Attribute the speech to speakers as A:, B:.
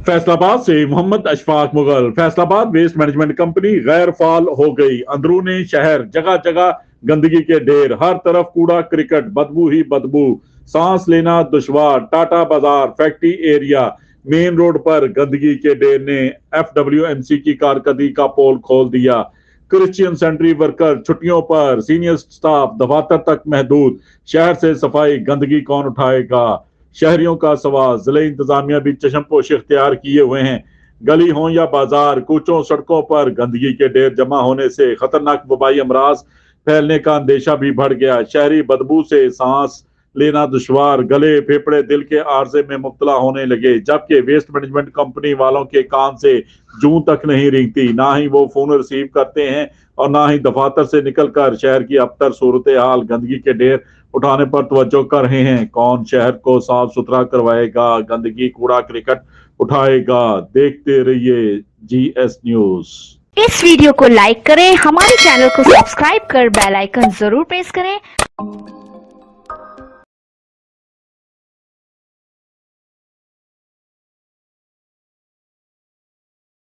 A: फैसलाबाद से Mohammad Ashfaq Mughal. Faisalabad waste management company गैर फाल हो गई। अंदरूनी शहर जगह जगह गंदगी के ढेर, हर तरफ कूड़ा क्रिकेट, बदबू ही बदबू, सांस लेना दुश्वार। टाटा बाजार फैक्ट्री एरिया मेन रोड पर गंदगी के ढेर ने FWMC की कारकर्दगी का पोल खोल दिया। क्रिश्चियन सेंट्री वर्कर छुट्टियों पर, सीनियर स्टाफ दफातर तक महदूद। शहर से सफाई गंदगी कौन उठाएगा? शहरियों का सवाल। जिले इंतजामिया भी चशमपोश इख्तियार किए हुए हैं। गली हो या बाजार, कूचों सड़कों पर गंदगी के ढेर जमा होने से खतरनाक वबाई अमराज फैलने का अंदेशा भी बढ़ गया। शहरी बदबू से सांस लेना दुश्वार, गले फेफड़े दिल के आर्जे में मुब्तला होने लगे। जबकि वेस्ट मैनेजमेंट कंपनी वालों के कान से जूं तक नहीं रेंगती, ना ही वो फोन रिसीव करते हैं और ना ही दफातर से निकलकर शहर की अबतर सूरत हाल गंदगी के ढेर उठाने पर तवज्जो कर रहे हैं। कौन शहर को साफ सुथरा करवाएगा? गंदगी कूड़ा क्रिकेट उठाएगा? देखते रहिए GS न्यूज।
B: इस वीडियो को लाइक करें, हमारे चैनल को सब्सक्राइब कर बेल आइकन जरूर प्रेस करें।